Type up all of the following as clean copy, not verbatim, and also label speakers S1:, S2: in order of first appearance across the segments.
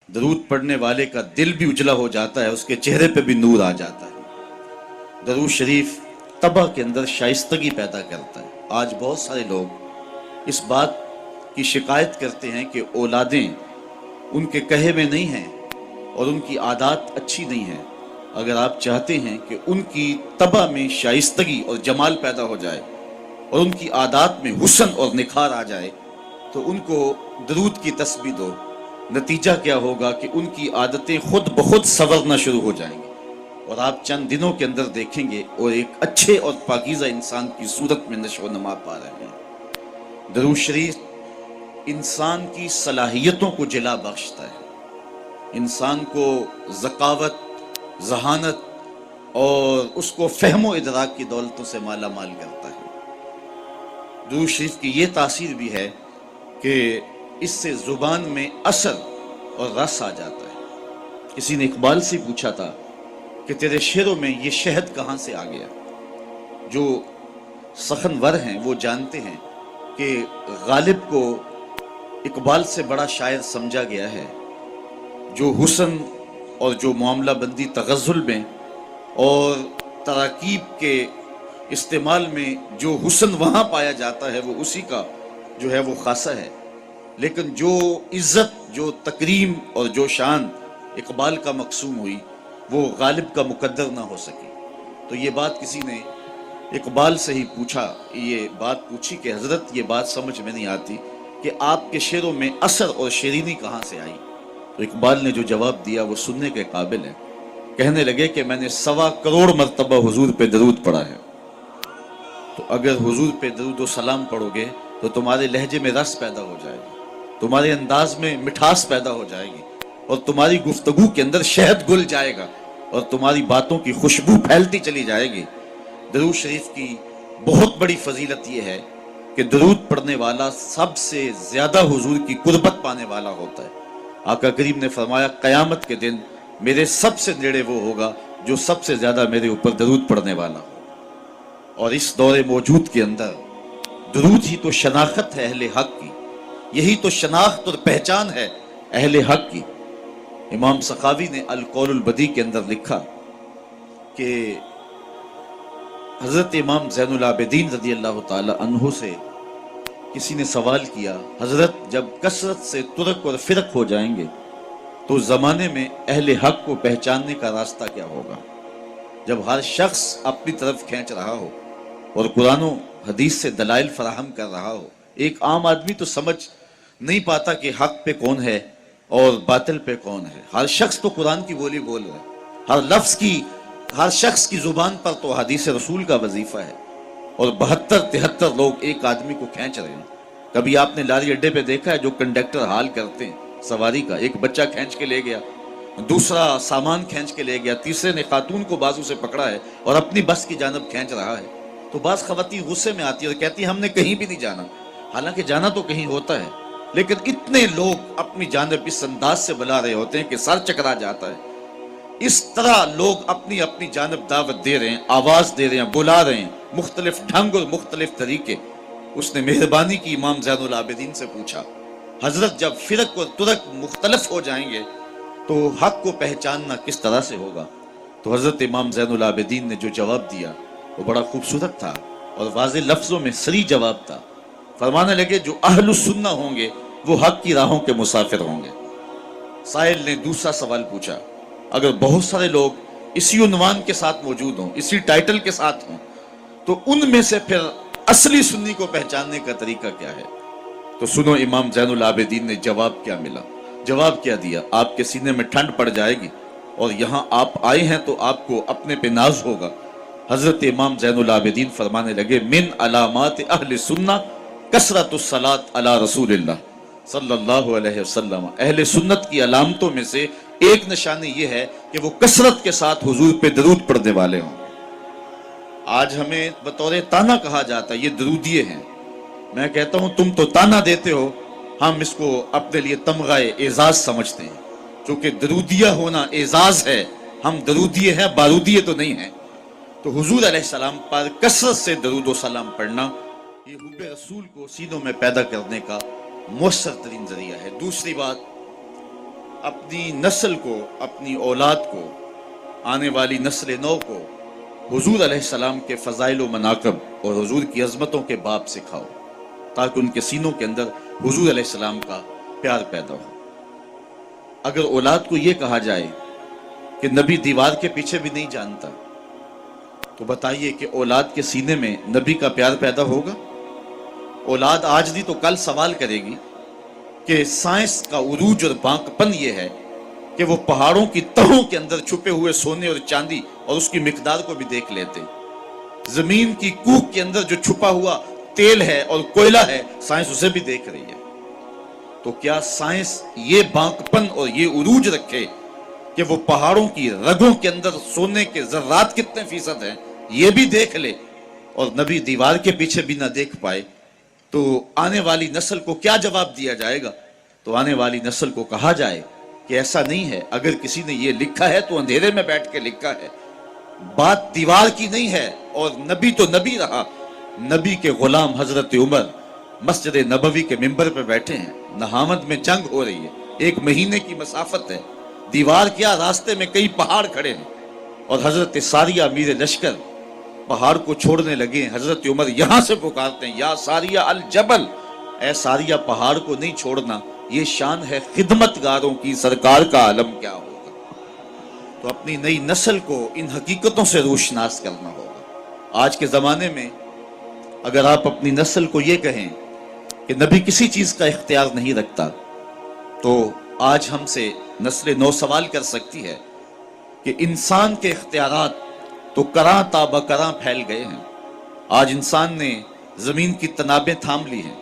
S1: درود پڑھنے والے کا دل بھی اجلا ہو جاتا ہے، اس کے چہرے پہ بھی نور آ جاتا ہے۔ درود شریف طبع کے اندر شائستگی پیدا کرتا ہے۔ آج بہت سارے لوگ اس بات کی شکایت کرتے ہیں کہ اولادیں ان کے کہے میں نہیں ہیں اور ان کی عادات اچھی نہیں ہیں۔ اگر آپ چاہتے ہیں کہ ان کی طبع میں شائستگی اور جمال پیدا ہو جائے اور ان کی عادات میں حسن اور نکھار آ جائے تو ان کو درود کی تسبیح دو۔ نتیجہ کیا ہوگا کہ ان کی عادتیں خود بخود سنورنا شروع ہو جائیں گی اور آپ چند دنوں کے اندر دیکھیں گے اور ایک اچھے اور پاکیزہ انسان کی صورت میں نشو و نما پا رہے ہیں۔ درود شریف انسان کی صلاحیتوں کو جلا بخشتا ہے، انسان کو ذکاوت، ذہانت اور اس کو فہم و ادراک کی دولتوں سے مالا مال کرتا ہے۔ درود شریف کی یہ تاثیر بھی ہے کہ اس سے زبان میں اثر اور رس آ جاتا ہے۔ کسی نے اقبال سے پوچھا تھا کہ تیرے شعروں میں یہ شہد کہاں سے آ گیا؟ جو سخنور ہیں وہ جانتے ہیں کہ غالب کو اقبال سے بڑا شاعر سمجھا گیا ہے، جو حسن اور جو معاملہ بندی تغزل میں اور تراکیب کے استعمال میں جو حسن وہاں پایا جاتا ہے وہ اسی کا جو ہے وہ خاصہ ہے، لیکن جو عزت، جو تکریم اور جو شان اقبال کا مقسوم ہوئی وہ غالب کا مقدر نہ ہو سکی۔ تو یہ بات کسی نے اقبال سے ہی پوچھا، یہ بات پوچھی کہ حضرت یہ بات سمجھ میں نہیں آتی کہ آپ کے شعروں میں اثر اور شیرینی کہاں سے آئی؟ تو اقبال نے جو جواب دیا وہ سننے کے قابل ہے۔ کہنے لگے کہ میں نے 1.25 کروڑ مرتبہ حضور پہ درود پڑھا ہے، تو اگر حضور پہ درود و سلام پڑھو گے تو تمہارے لہجے میں رس پیدا ہو جائے گا، تمہارے انداز میں مٹھاس پیدا ہو جائے گی اور تمہاری گفتگو کے اندر شہد گل جائے گا اور تمہاری باتوں کی خوشبو پھیلتی چلی جائے گی۔ درود شریف کی بہت بڑی فضیلت یہ ہے کہ درود پڑھنے والا سب سے زیادہ حضور کی قربت پانے والا ہوتا ہے۔ آقا کریم نے فرمایا قیامت کے دن میرے سب سے نیڑے وہ ہوگا جو سب سے زیادہ میرے اوپر درود پڑھنے والا ہو۔ اور اس دور موجود کے اندر درود ہی تو شناخت ہے اہل حق کی، یہی تو شناخت اور پہچان ہے اہل حق کی۔ امام سخاوی نے القول البدیع کے اندر لکھا کہ حضرت امام زین العابدین رضی اللہ تعالی عنہ سے کسی نے سوال کیا، حضرت جب کثرت سے ترک اور فرق ہو جائیں گے تو زمانے میں اہل حق کو پہچاننے کا راستہ کیا ہوگا؟ جب ہر شخص اپنی طرف کھینچ رہا ہو اور قرآن و حدیث سے دلائل فراہم کر رہا ہو، ایک عام آدمی تو سمجھ نہیں پاتا کہ حق پہ کون ہے اور باطل پہ کون ہے۔ ہر شخص تو قرآن کی بولی بول رہا ہے، ہر لفظ کی، ہر شخص کی زبان پر تو حدیث رسول کا وظیفہ ہے، اور 72-73 لوگ ایک آدمی کو کھینچ رہے ہیں۔ کبھی آپ نے لاری اڈے پہ دیکھا ہے جو کنڈکٹر حال کرتے ہیں سواری کا، ایک بچہ کھینچ کے لے گیا، دوسرا سامان کھینچ کے لے گیا، تیسرے نے خاتون کو بازو سے پکڑا ہے اور اپنی بس کی جانب کھینچ رہا ہے، تو بعض خواتین غصے میں آتی ہے اور کہتی ہے ہم نے کہیں بھی نہیں جانا، حالانکہ جانا تو کہیں ہوتا ہے، لیکن اتنے لوگ اپنی جانب اس انداز سے بلا رہے ہوتے ہیں کہ سر چکرا جاتا ہے۔ اس طرح لوگ اپنی اپنی جانب دعوت دے رہے ہیں، آواز دے رہے ہیں، بلا رہے ہیں، مختلف ڈھنگ اور مختلف طریقے۔ اس نے مہربانی کی امام زین العابدین سے پوچھا، حضرت جب فرق اور ترک مختلف ہو جائیں گے تو حق کو پہچاننا کس طرح سے ہوگا؟ تو حضرت امام زین العابدین نے جو جواب دیا وہ بڑا خوبصورت تھا اور واضح لفظوں میں صریح جواب تھا۔ فرمانے لگے جو اہل السنہ ہوں گے وہ حق کی راہوں کے مسافر ہوں گے۔ سائل نے دوسرا سوال پوچھا، اگر بہت سارے لوگ اسی عنوان کے ساتھ موجود ہوں، اسی ٹائٹل کے ساتھ ہوں، تو ان میں سے پھر اصلی سنی کو پہچاننے کا طریقہ کیا ہے؟ تو سنو امام زین العابدین نے جواب کیا ملا، جواب کیا دیا۔ آپ کے سینے میں ٹھنڈ پڑ جائے گی اور یہاں آپ آئے ہیں تو آپ کو اپنے پہ ناز ہوگا۔ حضرت امام زین العابدین فرمانے لگے من علامات اہل سنہ کثرت الصلاۃ علی رسول اللہ صلی اللہ علیہ وسلم۔ اہل سنت کی علامتوں میں سے ایک نشانی یہ ہے کہ وہ کثرت کے ساتھ حضور پہ درود پڑھنے والے ہوں۔ آج ہمیں بطور تانا کہا جاتا ہے یہ درودیے ہیں، میں کہتا ہوں تم تو تانا دیتے ہو، ہم اس کو اپنے لیے تمغہ اعزاز سمجھتے ہیں چونکہ درودیہ ہونا اعزاز ہے، ہم درودیے ہیں، بارودیے تو نہیں ہیں، تو حضور علیہ السلام پر کثرت سے درود و سلام پڑھنا یہ حب رسول کو سینوں میں پیدا کرنے کا مؤثر ترین ذریعہ ہے۔ دوسری بات، اپنی نسل کو، اپنی اولاد کو، آنے والی نسل نو کو حضور علیہ السلام کے فضائل و مناقب اور حضور کی عظمتوں کے باب سکھاؤ، تاکہ ان کے سینوں کے اندر حضور علیہ السلام کا پیار پیدا ہو۔ اگر اولاد کو یہ کہا جائے کہ نبی دیوار کے پیچھے بھی نہیں جانتا، تو بتائیے کہ اولاد کے سینے میں نبی کا پیار پیدا ہوگا؟ اولاد آج نہیں تو کل سوال کرے گی کہ سائنس کا عروج اور بانکپن یہ ہے کہ وہ پہاڑوں کی تہوں کے اندر چھپے ہوئے سونے اور چاندی اور اس کی مقدار کو بھی دیکھ لیتے، زمین کی کوکھ کے اندر جو چھپا ہوا تیل ہے اور کوئلہ ہے، سائنس اسے بھی دیکھ رہی ہے۔ تو کیا سائنس یہ بانکپن اور یہ عروج رکھے کہ وہ پہاڑوں کی رگوں کے اندر سونے کے ذرات کتنے فیصد ہیں یہ بھی دیکھ لے، اور نبی دیوار کے پیچھے بھی نہ دیکھ پائے؟ تو آنے والی نسل کو کیا جواب دیا جائے گا؟ تو آنے والی نسل کو کہا جائے کہ ایسا نہیں ہے، اگر کسی نے یہ لکھا ہے تو اندھیرے میں بیٹھ کے لکھا ہے، بات دیوار کی نہیں ہے، اور نبی تو نبی رہا۔ نبی کے غلام حضرت عمر مسجد نبوی کے ممبر پہ بیٹھے ہیں، نہاوند میں جنگ ہو رہی ہے، 1 مہینے کی مسافت ہے، دیوار کیا، راستے میں کئی پہاڑ کھڑے ہیں، اور حضرت ساریہ امیر لشکر پہاڑ کو چھوڑنے لگے ہیں۔ حضرت عمر یہاں سے پکارتے ہیں، یا ساریہ الجبل، اے ساریہ پہاڑ کو نہیں چھوڑنا، یہ شان ہے خدمت گاروں کی، سرکار کا عالم کیا ہوگا۔ تو اپنی نئی نسل کو ان حقیقتوں سے روشناس کرنا ہوگا۔ آج کے زمانے میں اگر آپ اپنی نسل کو یہ کہیں کہ نبی کسی چیز کا اختیار نہیں رکھتا، تو آج ہم سے نسل نو سوال کر سکتی ہے کہ انسان کے اختیارات تو کراں تا بکراں پھیل گئے ہیں۔ آج انسان نے زمین کی تنابیں تھام لی ہیں،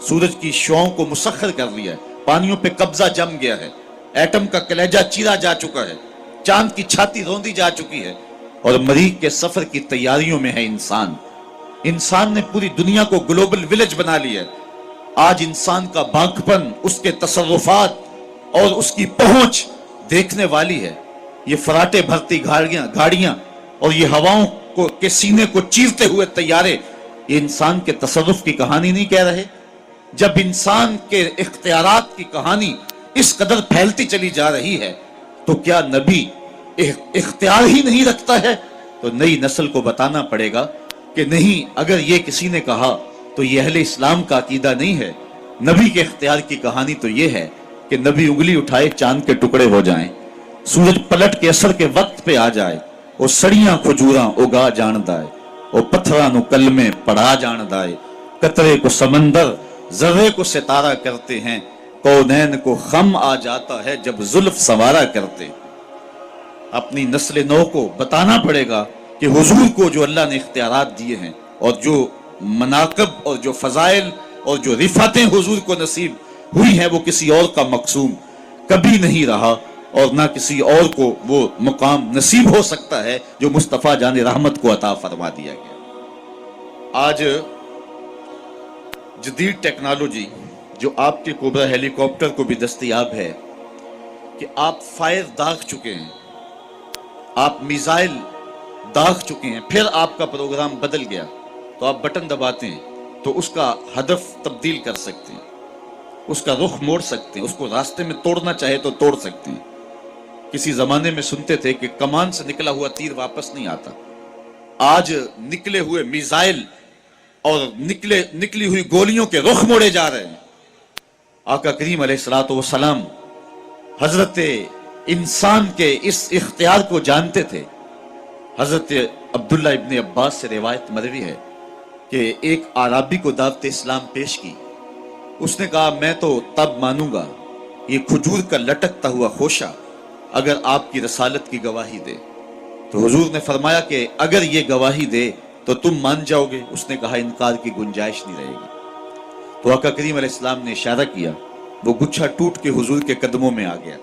S1: سورج کی شعاؤں کو مسخر کر لیا ہے، پانیوں پہ قبضہ جم گیا ہے، ایٹم کا کلیجہ چیرا جا چکا ہے، چاند کی چھاتی روندی جا چکی ہے، اور مریخ کے سفر کی تیاریوں میں ہے انسان۔ انسان نے پوری دنیا کو گلوبل ولیج بنا لیا ہے۔ آج انسان کا بانکپن، اس کے تصرفات اور اس کی پہنچ دیکھنے والی ہے۔ یہ فراٹے بھرتی گاڑیاں اور یہ ہواؤں کے سینے کو چیرتے ہوئے طیارے، یہ انسان کے تصرف کی کہانی نہیں کہہ رہے؟ جب انسان کے اختیارات کی کہانی اس قدر پھیلتی چلی جا رہی ہے، تو کیا نبی اختیار ہی نہیں رکھتا ہے؟ تو نئی نسل کو بتانا پڑے گا کہ نہیں، اگر یہ کسی نے کہا تو یہ اہل اسلام کا عقیدہ نہیں ہے۔ نبی کے اختیار کی کہانی تو یہ ہے کہ نبی انگلی اٹھائے چاند کے ٹکڑے ہو جائیں، سورج پلٹ کے اثر کے وقت پہ آ جائے، وہ سڑیاں کھجوراں اگا جاندائے، وہ پتھراں نو کلمے پڑھا جاندائے، قطرے کو سمندر ذرے کو ستارہ کرتے ہیں، کونین کو خم آ جاتا ہے جب زلف سنوارا کرتے۔ اپنی نسل نو کو بتانا پڑے گا کہ حضور کو جو اللہ نے اختیارات دیے ہیں، اور جو مناقب اور جو فضائل اور جو رفعتیں حضور کو نصیب ہوئی ہیں، وہ کسی اور کا مقسوم کبھی نہیں رہا، اور نہ کسی اور کو وہ مقام نصیب ہو سکتا ہے جو مصطفیٰ جان رحمت کو عطا فرما دیا گیا۔ آج جدید ٹیکنالوجی جو آپ کے کوبرا ہیلی کاپٹر کو بھی دستیاب ہے کہ آپ فائر داغ چکے ہیں، آپ میزائل داغ چکے ہیں، پھر آپ کا پروگرام بدل گیا تو آپ بٹن دباتے ہیں تو اس کا ہدف تبدیل کر سکتے ہیں، اس کا رخ موڑ سکتے ہیں، اس کو راستے میں توڑنا چاہے تو توڑ سکتے ہیں۔ کسی زمانے میں سنتے تھے کہ کمان سے نکلا ہوا تیر واپس نہیں آتا، آج نکلے ہوئے میزائل اور نکلی ہوئی گولیوں کے رخ موڑے جا رہے ہیں۔ آقا کریم علیہ الصلوۃ والسلام حضرت انسان کے اس اختیار کو جانتے تھے۔ حضرت عبداللہ ابن عباس سے روایت مروی ہے کہ ایک اعرابی کو دعوت اسلام پیش کی، اس نے کہا میں تو تب مانوں گا یہ کھجور کا لٹکتا ہوا خوشہ اگر آپ کی رسالت کی گواہی دے۔ تو حضور نے فرمایا کہ اگر یہ گواہی دے تو تم مان جاؤ گے؟ اس نے کہا انکار کی گنجائش نہیں رہے گی۔ تو آقا کریم علیہ السلام نے اشارہ کیا، وہ گچھا ٹوٹ کے حضور کے قدموں میں آ گیا،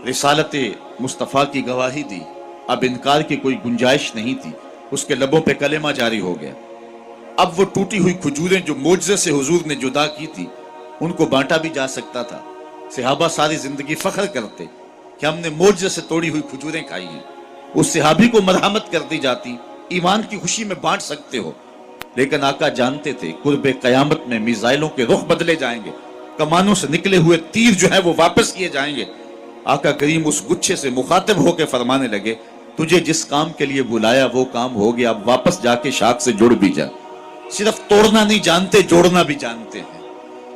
S1: رسالت مصطفیٰ کی گواہی دی، اب انکار کی کوئی گنجائش نہیں تھی، اس کے لبوں پہ کلمہ جاری ہو گیا۔ اب وہ ٹوٹی ہوئی کھجوریں جو معجزے سے حضور نے جدا کی تھی، ان کو بانٹا بھی جا سکتا تھا، صحابہ ساری زندگی فخر کرتے کہ ہم نے معجزے سے توڑی ہوئی کھجوریں کھائی ہیں. اس صحابی کو مرحمت کر دی جاتی، ایمان کی خوشی میں بانٹ سکتے ہو. لیکن آقا جانتے تھے قرب قیامت میں میزائلوں کے رخ بدلے جائیں گے، کمانوں سے نکلے ہوئے تیر جو ہیں وہ واپس کیے جائیں گے. آقا کریم اس گچھے سے مخاطب ہو کے فرمانے لگے تجھے جس کام کے لیے بلایا وہ کام ہو گیا، اب واپس جا کے شاخ سے جڑ بھی جا. صرف توڑنا نہیں جانتے، جوڑنا بھی جانتے ہیں.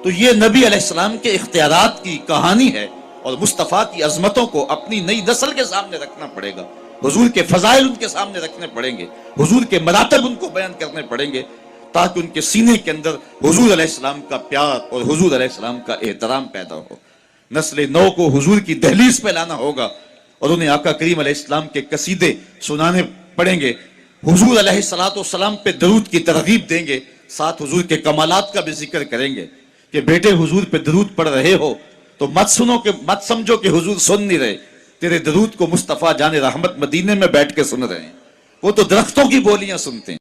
S1: تو یہ نبی علیہ السلام کے اختیارات کی کہانی ہے، اور مصطفیٰ کی عظمتوں کو اپنی نئی نسل کے سامنے رکھنا پڑے گا. حضور کے فضائل ان کے سامنے رکھنے پڑیں گے، حضور کے مراتب ان کو بیان کرنے پڑیں گے، تاکہ ان کے سینے کے اندر حضور علیہ السلام کا پیار اور حضور علیہ السلام کا احترام پیدا ہو. نسل نو کو حضور کی دہلیز پہ لانا ہوگا اور انہیں آقا کریم علیہ السلام کے قصیدے سنانے پڑیں گے. حضور علیہ السلام پہ درود کی ترغیب دیں گے، ساتھ حضور کے کمالات کا بھی ذکر کریں گے کہ بیٹے حضور پہ درود پڑھ رہے ہو تو مت سمجھو کہ حضور سن نہیں رہے، تیرے درود کو مصطفیٰ جان رحمت مدینے میں بیٹھ کے سن رہے ہیں. وہ تو درختوں کی بولیاں سنتے ہیں.